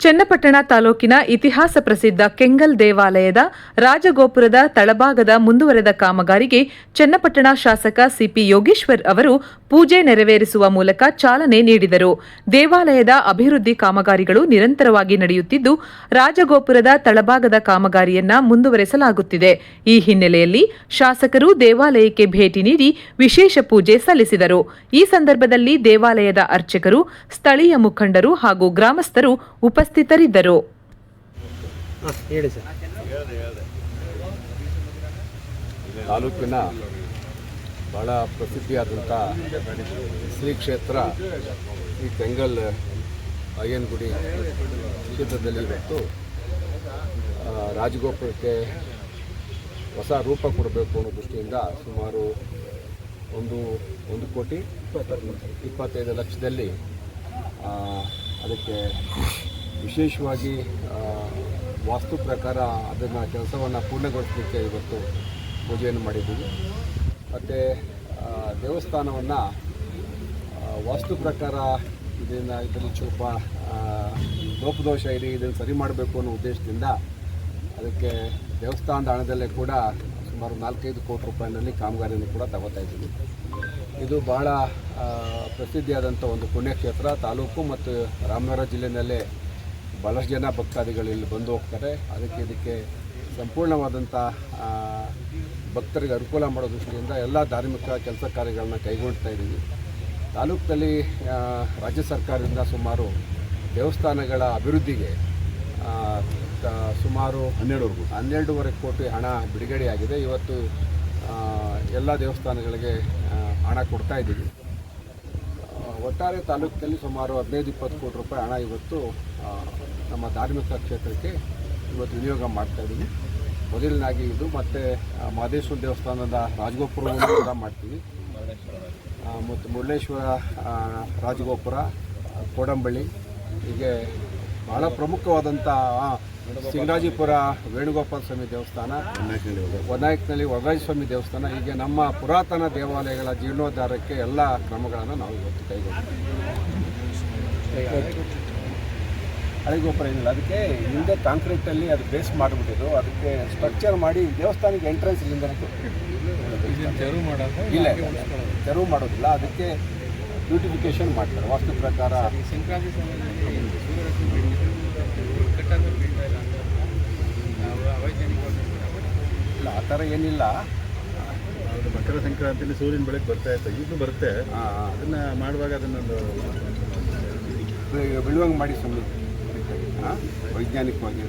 ಚನ್ನಪಟ್ಟಣ ತಾಲೂಕಿನ ಇತಿಹಾಸ ಪ್ರಸಿದ್ಧ ಕೆಂಗಲ್ ದೇವಾಲಯದ ರಾಜಗೋಪುರದ ತಳಭಾಗದ ಮುಂದುವರೆದ ಕಾಮಗಾರಿಗೆ ಚನ್ನಪಟ್ಟಣ ಶಾಸಕ ಸಿಪಿ ಯೋಗೇಶ್ವರ್ ಅವರು ಪೂಜೆ ನೆರವೇರಿಸುವ ಮೂಲಕ ಚಾಲನೆ ನೀಡಿದರು. ದೇವಾಲಯದ ಅಭಿವೃದ್ಧಿ ಕಾಮಗಾರಿಗಳು ನಿರಂತರವಾಗಿ ನಡೆಯುತ್ತಿದ್ದು, ರಾಜಗೋಪುರದ ತಳಭಾಗದ ಕಾಮಗಾರಿಯನ್ನ ಮುಂದುವರೆಸಲಾಗುತ್ತಿದೆ. ಈ ಹಿನ್ನೆಲೆಯಲ್ಲಿ ಶಾಸಕರು ದೇವಾಲಯಕ್ಕೆ ಭೇಟಿ ನೀಡಿ ವಿಶೇಷ ಪೂಜೆ ಸಲ್ಲಿಸಿದರು. ಈ ಸಂದರ್ಭದಲ್ಲಿ ದೇವಾಲಯದ ಅರ್ಚಕರು, ಸ್ಥಳೀಯ ಮುಖಂಡರು ಹಾಗೂ ಗ್ರಾಮಸ್ಥರು ಉಪಸ್ಥಿತರಿದ್ದರು. ತಾಲೂಕಿನ ಬಹಳ ಪ್ರಸಿದ್ಧಿಯಾದಂಥ ಶ್ರೀ ಕ್ಷೇತ್ರ ಈ ಕೆಂಗಲ್ ಅಯ್ಯನಗುಡಿ ಕ್ಷೇತ್ರದಲ್ಲಿ ಇವತ್ತು ರಾಜಗೋಪುರಕ್ಕೆ ಹೊಸ ರೂಪ ಕೊಡಬೇಕು ಅನ್ನೋ ದೃಷ್ಟಿಯಿಂದ ಸುಮಾರು 1,25 ಲಕ್ಷದಲ್ಲಿ ಅದಕ್ಕೆ ವಿಶೇಷವಾಗಿ ವಾಸ್ತು ಪ್ರಕಾರ ಅದನ್ನು ಕೆಲಸವನ್ನು ಪೂರ್ಣಗೊಳಿಸಲಿಕ್ಕೆ ಇವತ್ತು ಪೂಜೆಯನ್ನು ಮಾಡಿದ್ದೀವಿ. ಮತ್ತು ದೇವಸ್ಥಾನವನ್ನು ವಾಸ್ತು ಪ್ರಕಾರ ಇದರಲ್ಲಿ ಸ್ವಲ್ಪ ಲೋಪದೋಷ ಇದೆ, ಇದನ್ನು ಸರಿ ಮಾಡಬೇಕು ಅನ್ನೋ ಉದ್ದೇಶದಿಂದ ಅದಕ್ಕೆ ದೇವಸ್ಥಾನದ ಹಣದಲ್ಲೇ ಕೂಡ ಸುಮಾರು 4-5 ಕೋಟಿ ರೂಪಾಯಿನಲ್ಲಿ ಕಾಮಗಾರಿಯನ್ನು ಕೂಡ ತಗೋತಾ ಇದ್ದೀವಿ. ಇದು ಭಾಳ ಪ್ರಸಿದ್ಧಿಯಾದಂಥ ಒಂದು ಪುಣ್ಯಕ್ಷೇತ್ರ. ತಾಲೂಕು ಮತ್ತು ರಾಮನಗರ ಜಿಲ್ಲೆಯಲ್ಲೇ ಭಾಳಷ್ಟು ಜನ ಭಕ್ತಾದಿಗಳು ಇಲ್ಲಿ ಬಂದು ಹೋಗ್ತಾರೆ. ಇದಕ್ಕೆ ಸಂಪೂರ್ಣವಾದಂಥ ಭಕ್ತರಿಗೆ ಅನುಕೂಲ ಮಾಡೋ ದೃಷ್ಟಿಯಿಂದ ಎಲ್ಲ ಧಾರ್ಮಿಕ ಕೆಲಸ ಕಾರ್ಯಗಳನ್ನ ಕೈಗೊಳ್ತಾ ಇದ್ದೀವಿ. ತಾಲೂಕಿನಲ್ಲಿ ರಾಜ್ಯ ಸರ್ಕಾರದಿಂದ ಸುಮಾರು ದೇವಸ್ಥಾನಗಳ ಅಭಿವೃದ್ಧಿಗೆ ಸುಮಾರು 12.5 ಕೋಟಿ ಹಣ ಬಿಡುಗಡೆಯಾಗಿದೆ. ಇವತ್ತು ಎಲ್ಲ ದೇವಸ್ಥಾನಗಳಿಗೆ ಹಣ ಕೊಡ್ತಾ ಇದ್ದೀವಿ. ಒಟ್ಟಾರೆ ತಾಲೂಕಿನಲ್ಲಿ ಸುಮಾರು 15-20 ಕೋಟಿ ರೂಪಾಯಿ ಹಣ ಇವತ್ತು ನಮ್ಮ ಧಾರ್ಮಿಕ ಕ್ಷೇತ್ರಕ್ಕೆ ಇವತ್ತು ವಿನಿಯೋಗ ಮಾಡ್ತಾ ಇದ್ದೀವಿ. ಮೊದಲನಾಗಿ ಇದು ಮತ್ತು ಮಹದೇಶ್ವರ ದೇವಸ್ಥಾನದ ರಾಜಗೋಪುರವನ್ನು ಕೂಡ ಮಾಡ್ತೀವಿ. ಮತ್ತು ಮುರುಡೇಶ್ವರ ರಾಜಗೋಪುರ, ಕೋಡಂಬಳ್ಳಿ, ಹೀಗೆ ಭಾಳ ಪ್ರಮುಖವಾದಂಥ ಸಿಂಗರಾಜಿಪುರ ವೇಣುಗೋಪಾಲ ಸ್ವಾಮಿ ದೇವಸ್ಥಾನ, ಹೊನ್ನಾಳಿನಲ್ಲಿ ವರರಾಜ ಸ್ವಾಮಿ ದೇವಸ್ಥಾನ, ಹೀಗೆ ನಮ್ಮ ಪುರಾತನ ದೇವಾಲಯಗಳ ಜೀರ್ಣೋದ್ಧಾರಕ್ಕೆ ಎಲ್ಲ ಕ್ರಮಗಳನ್ನು ನಾವು ಇವತ್ತು ಕೈಗೊಂಡಿದ್ದೀವಿ. ಹಳೆಗೋಪುರ ಏನಿಲ್ಲ, ಅದಕ್ಕೆ ಹಿಂದೆ ಕಾಂಕ್ರೀಟಲ್ಲಿ ಅದು ಬೇಸ್ ಮಾಡಿಬಿಟ್ಟಿದ್ದು, ಅದಕ್ಕೆ ಸ್ಟ್ರಕ್ಚರ್ ಮಾಡಿ ದೇವಸ್ಥಾನಕ್ಕೆ ಎಂಟ್ರೆನ್ಸ್ ಇಲ್ಲಿಂದ ಇಲ್ಲ, ತೆರವು ಮಾಡೋದಿಲ್ಲ, ಅದಕ್ಕೆ ಬ್ಯೂಟಿಫಿಕೇಷನ್ ಮಾಡ್ತಾರೆ ವಾಸ್ತು ಪ್ರಕಾರ. ಇಲ್ಲ, ಆ ಥರ ಏನಿಲ್ಲ. ಮಕರ ಸಂಕ್ರಾಂತಿಯಲ್ಲಿ ಸೂರ್ಯನ ಬೆಳಗ್ಗೆ ಬರ್ತಾ ಇತ್ತು, ಈಗಲೂ ಬರುತ್ತೆ. ಅದನ್ನು ಮಾಡುವಾಗ ಅದನ್ನೊಂದು ಬಿಳುವಂಗೆ ಮಾಡಿ ವೈಜ್ಞಾನಿಕವಾಗಿ